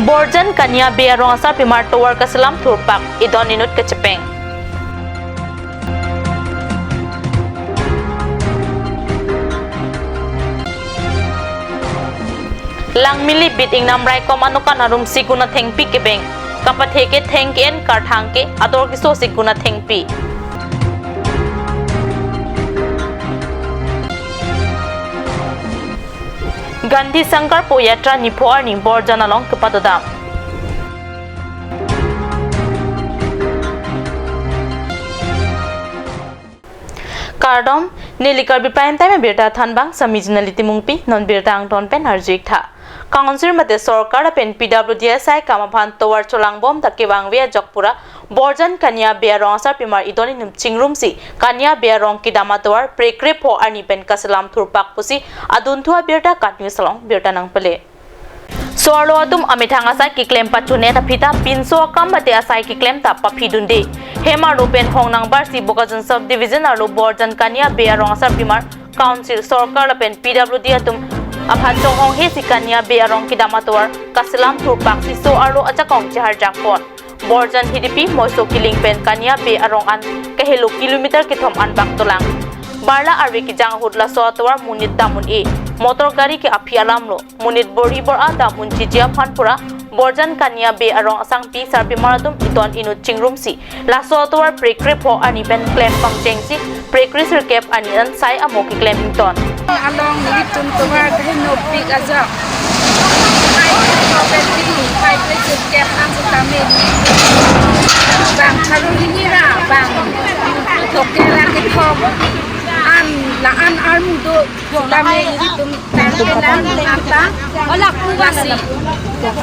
Borjan kanya bearong asar pimar towar kasalam turpak idon inut kecepeng. Lang mili bit ing namrai kom anukan arum siguna thengpi kebeng kapatheke thengken karthangke ator kiso siguna thengpi. Gandhi Sankar po yatra ni Poar ni Borjan along kepadodam. Kardom nili Karbi prime time berta thanbang samijnaliti mungpi non berta angton pen harjik tha. Council mate sorkar pen PWDSI kamaphan towar cholang bom takewang via jokpura Borjan kanya bearong asar pimar idoni nim chingrumsi kanya bearong kidama towar prekrep ho ani pen kasalam thurpak pusi adunthua berta katni salong berta nang pele. Soarlo atum amithang asai kiklem patune ta phita pinso kam mate asai kiklem ta paphidunde hema rupen hongnang barsi bokajan subdivision arlo Borjan kanya bearong asar pimar council sorkar pen PWD atum aphan chong hong he sikanya bearong kidama towar kasalam thurpak si so arlo achakong chahar jakpon Borjan hidipi moiso kiling pen kanya be arong an kahelo kilometer kithom an bak tolang barla arwe ki jang hudla so atwar munit damun e motor gari ke aphialam lo munit bori bor ada mun chijia phanpura Borjan kanya be arong asang pi sarpi maratum iton inu chingrumsi la so atwar prekrep ho ani pen claim pang chengsi prekrisir cap ani an sai amoki claiming ton along ni tum towar kahino big aza bang charu hinira bang tokera ke thom an la an armudo dame itum tantenan anta ola kuwasi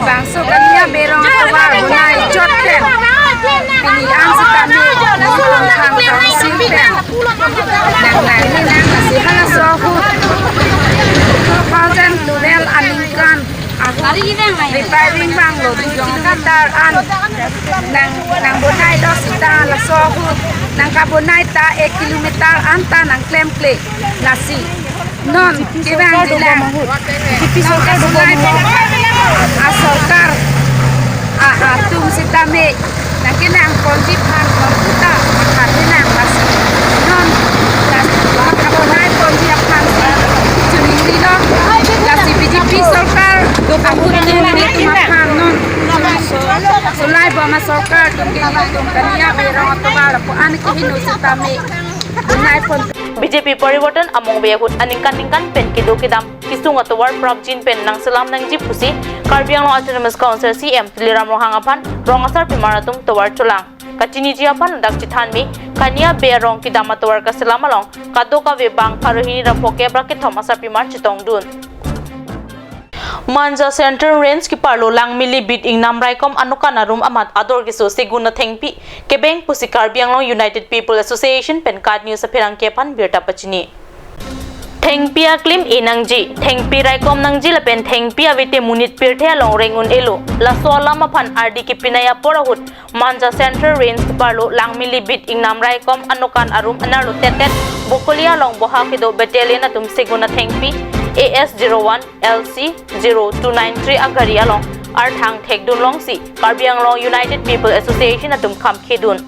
bang so kanya berong tawar bunai chotken pini an sikame nang khang simpen nang nang nang si hala so hu 2012 aninkan repairing bang lo yung katar an nang bonai do sita la so hu nang kabonai ta 1 kilometer anta nang claim clay nasi non kibang dila sorkar sorkar tum sita me nang kinang konji phan kita akan nang nasi non kabonai konji phan churi lo nasi BJP sorkar aku ni makan non sulai bama sorkar kania berong atawar po ani ko hinu sitame unai pon BJP pariwartan among behut aningkan pen kido kidam kisung atawar prabjin pen nang salam nang jipusi Karbi Autonomous Council CM Liram Rohangapan rong asar pimaratum tawar cholang kachini jiapan dak chithanmi kania berong kidam atawar kasalamalong kadoka ve bang pharohi rapoke brakithom asar pimar chitong dun Manja Central Range ki parlo lang mili bit ing namrai kom anukan arum amat ador giso seguna thengpi kebeng pusi Karbi United People Association pen card news sa pirang kepan birta pachini thengpi aklim inangji thengpi raikom nangji lapen thengpi avite munit pirthe long rengun elo la sola maphan RD ki pinaya porahut Manja Central Range ki parlo lang mili bit ing namrai kom anukan arum anarlo tetet bokolia long boha kido battalion atum seguna thengpi AS01 LC 0293 agari along arthang thekdun longsi Karbi United People Association atum kham khedun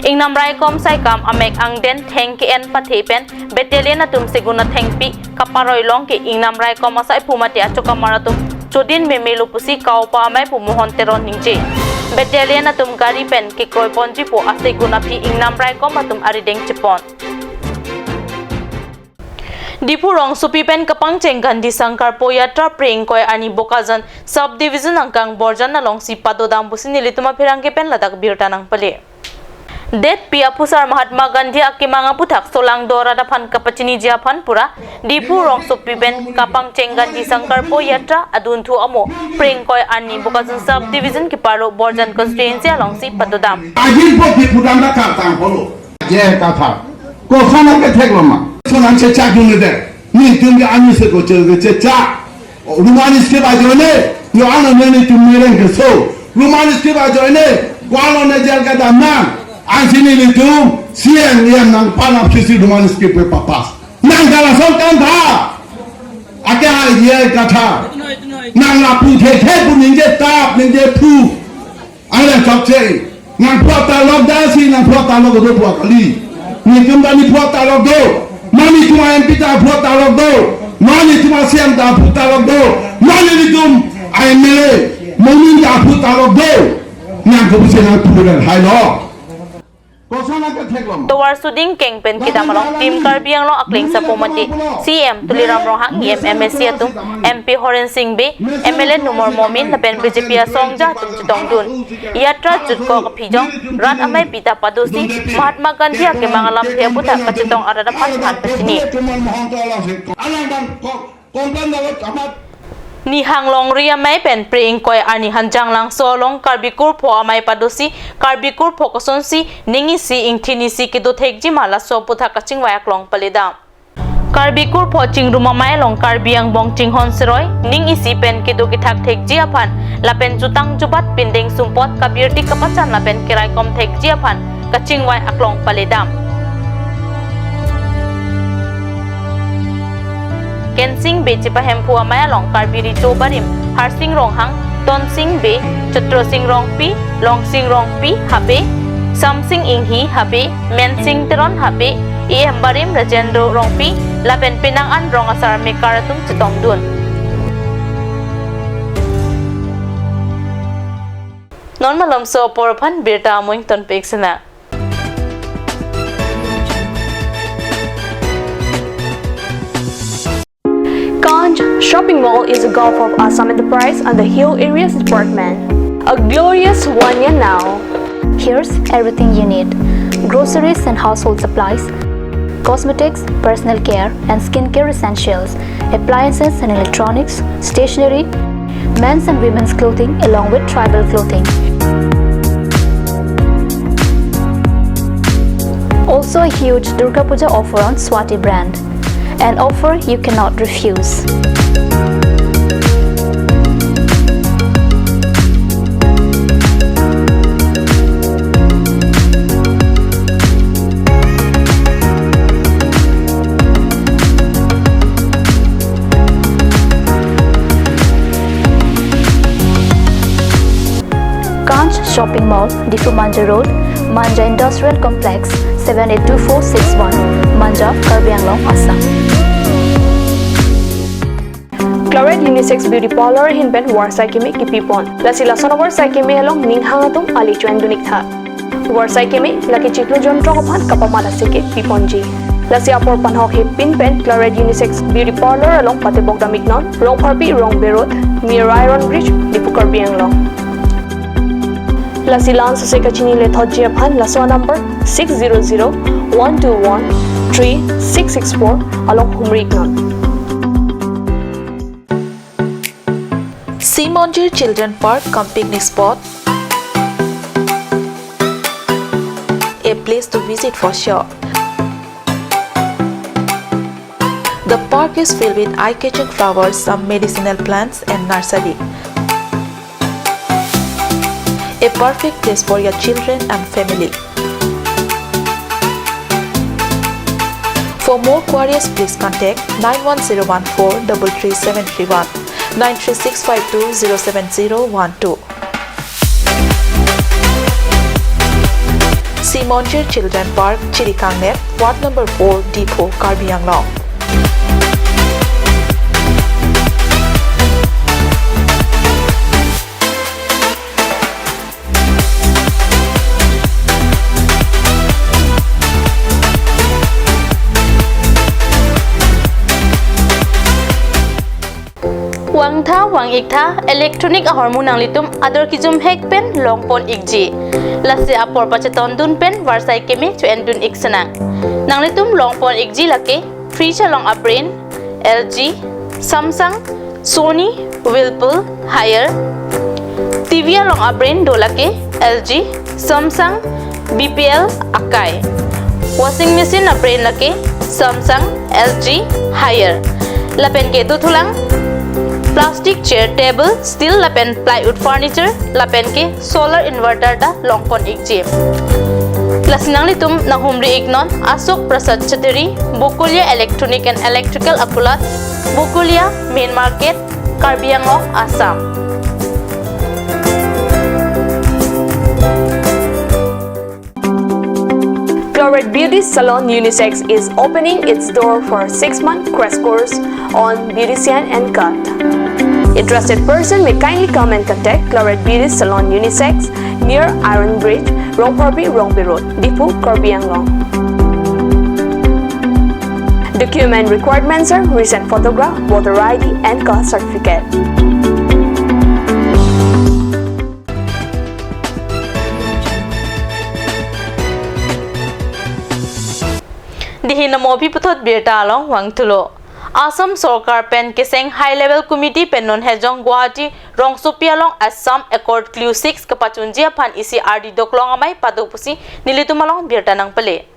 ing namrai kom sai kam amek angden thengki en pathepen battalion atum seguna thengpi kaparoi long ke ing namrai kom asai phumate achoka maratum chodin memelu pusi kaupa amai pumuhon teron ningje battalion atum gari pen ke kroi ponji po aseguna phi ing namrai kom atum arideng chepon Dipurong supipen kapangcheng Gandhi Sankar po yatra prengkoy ani bokajan subdivision angkang Borjan along si padodam busini lituma pirangke pen ladak birta nang pale Det pia pusar Mahatma Gandhi akimanga puthak solang dora daphan kapachini japhan pura dipurong supipen kapangcheng Gandhi Sankar po yatra adunthu amo prengkoy ani bokajan subdivision ki paro Borjan constituency along si padodam agin po dipudam da katang polo je katha ko fana ke thegloma सोनान से चाक दूँगे दे नहीं तुम के आने से को चल गए चाक रुमानिस के बाद जो है यो आना मैंने तुम मेरे के सो रुमानिस के बाद जो है वालों ने जेल का दामना आंसनी ले तुम सीएम ये नंग पाना किसी रुमानिस के पे पापास नंग का लासों काम था आके हाल ये का था nàng là phụ thể thế của những cái tạp những cái thu ai là chọc chơi nàng phụ ta lọc đá xí nàng phụ ta lọc đồ phụ cả ly mình chúng ta đi phụ ta lọc đồ mà mình chúng em pita phụ ta lọc đồ mà mình chúng xem ta phụ ta lọc đồ mà mình chúng ai mê mình ta phụ ta lọc đồ nàng cũng sẽ nàng phụ lên hai đó Towar suding keng pen kita malong team Karbi ang long akling sa pumati CM tuliram rong hang MSC atum MP Horen Singh be MLA numor momin na pen BJP songja tum chutong dun yatra jutko ka phijong rat amai pita padosi Mahatma Gandhi ke mangalam thia puta kachutong arada phan pasini ni hanglong ria mai pen preng koi ani hanjang lang so long karbikur pho amai padosi karbikur pho koson si ningi si ingthini si ke do thekji mala so putha kaching wayak long paleda karbikur pho chingruma mai long karbiang bong chinghon seroi ningi si pen ke do ki thak thekji aphan lapen jutang jubat pindeng sumpot kabirti kapachan lapen kirai kom thekji aphan kaching wai aklong paleda Kensing be chipa hempu amaya long karbiri cho barim har sing rong hang ton sing be chatro sing rong pi long sing rong pi habe sam sing ing hi habe men sing teron habe e barim rajendro rong pi lapen pinang an rong asar me karatum chitong dun non malom so porphan birta moing ton peksena Ganj Shopping Mall is a Gulf of Assam Enterprise and the Hill Areas Department. A glorious one year now. Here's everything you need: groceries and household supplies, cosmetics, personal care and skincare essentials, appliances and electronics, stationery, men's and women's clothing along with tribal clothing. Also a huge Durga Puja offer on Swati brand. An offer you cannot refuse. Ganj Shopping Mall, Difu Manja Road, Manja Industrial Complex, 782461, Manja, Karbi Anglong, Assam. Claret Unisex Beauty Parlor hinpen Warsai Kimi Kipipon. Lasi lason Warsai Kimi along Ninghangatum Ali Chuan Dunikha. Warsai Kimi laki chiklo jontro kophan kapamala sike Piponji. Lasi apor panhok hipin pen Claret Unisex Beauty Parlor along Patibok Damiknon, Rong Parpi Rong Berot, near Iron Bridge, Dipu Karbi Anglong. Lasi Lan Suseka Chini Le Thojia Phan Laswa number 600-121-3664 along Humriknon. Simonjir Children Park cum picnic spot, a place to visit for sure. The park is filled with eye-catching flowers, some medicinal plants and nursery. A perfect place for your children and family. For more queries, please contact 91014 33731. 93652-07012. Simonjir Children Park, Chirikangnet, Ward number 4, Depot, Karbi Anglong. Wang tha wang ik tha electronic hormone ang litum ador kijum hek pen longpon ikji lasi apor pacheton dun pen warsai kemi chu endun iksana nang litum longpon ikji lake fridge long aprin LG Samsung Sony Whirlpool Haier TV long aprin dolake LG Samsung BPL Akai washing machine aprin lake Samsung LG Haier lapen ke tu thulang plastic chair table steel lapen plywood furniture lapen ke solar inverter da longpon ikje lasinang litum na humri ignon Asok Prasad Chateri Bukulia Electronic and Electrical Akulat Bukulia Main Market Karbi Anglong, Assam. Chloride Beauty Salon Unisex is opening its door for 6-month crash course on beautician and cut. Interested person may kindly come and contact Chloride Beauty Salon Unisex near Iron Bridge, Rongporbi Road, Dipu, Karbi Anglong. Document requirements are recent photograph, voter ID, and caste certificate. Dihin na mobi putot birta along wang tulo. Assam Sarkar pen keseng high level committee pen non hejong Guwahati rong supia long Assam Accord Clue 6 kapachunjia phan isi RD doklong amai padupusi nilitumalong birta nang pale.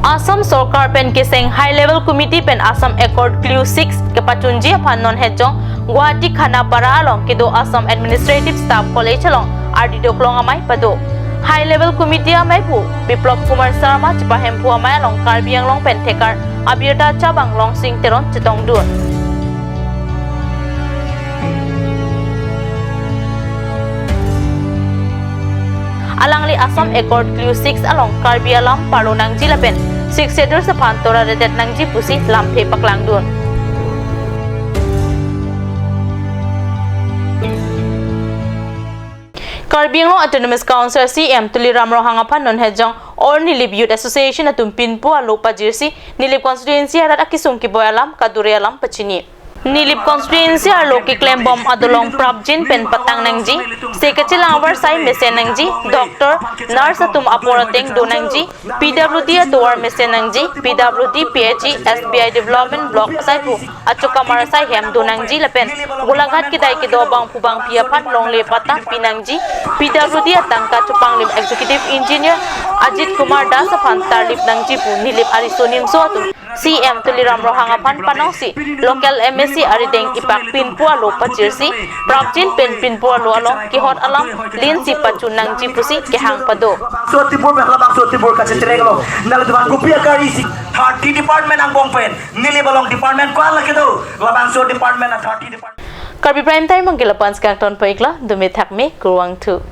Assam Sarkar pen keseng high level committee pen Assam Accord Clue 6 kapachunjia phan non hejong Guwahati Khanapara along kido Assam Administrative Staff College along RD doklong amai padu. High level committee amai pu Biplop Kumar Sharma chipahempu amai along Karbi Anglong pen thekar abirta cabang long sing teron cetong dun. Alangli Assam Accord Clue 6 along Karbi alam paro nang jilapen 6 seater sa pantora redet nang jipusi lampe paklang dun. Karbi Anglong Autonomous Council CM Tuliram Rohangapan non hejong or Nilib Youth Association atum pinpo alopa jersey Nilib constituency arat akisung ki boyalam kadure alam pachini. Nilib constituency aloki claim bomb adolong prabjin pen patang nangji sekachilang awar sai mesen nangji doctor nurse atum aporateng do nangji PWD atwar mesen nangji PWD PHE SBI development block saipu achuka marasai hem do nangji lapen gulaghat kidai kido bang pubang piapan long le pata pinangji PWD atangka chupang lim executive engineer Ajit Kumar Das aphan tarlip nangji pu Nilib arisonim so atum CM Tuliram Rohangapan panongsi local MSC arideng ipak pinpo alo pachirsi prabjin pen pinpo alo along kihot alam lin si pachun nang jipusi kehang pado so tibur me labang so tibur ka setrego nal duan kupia karisi 30 department ang bongpen nili balong department ko ala kedo labang so department at 30 department Karbi prime time ang kilapan skang ton paikla dumithak me kurwang tu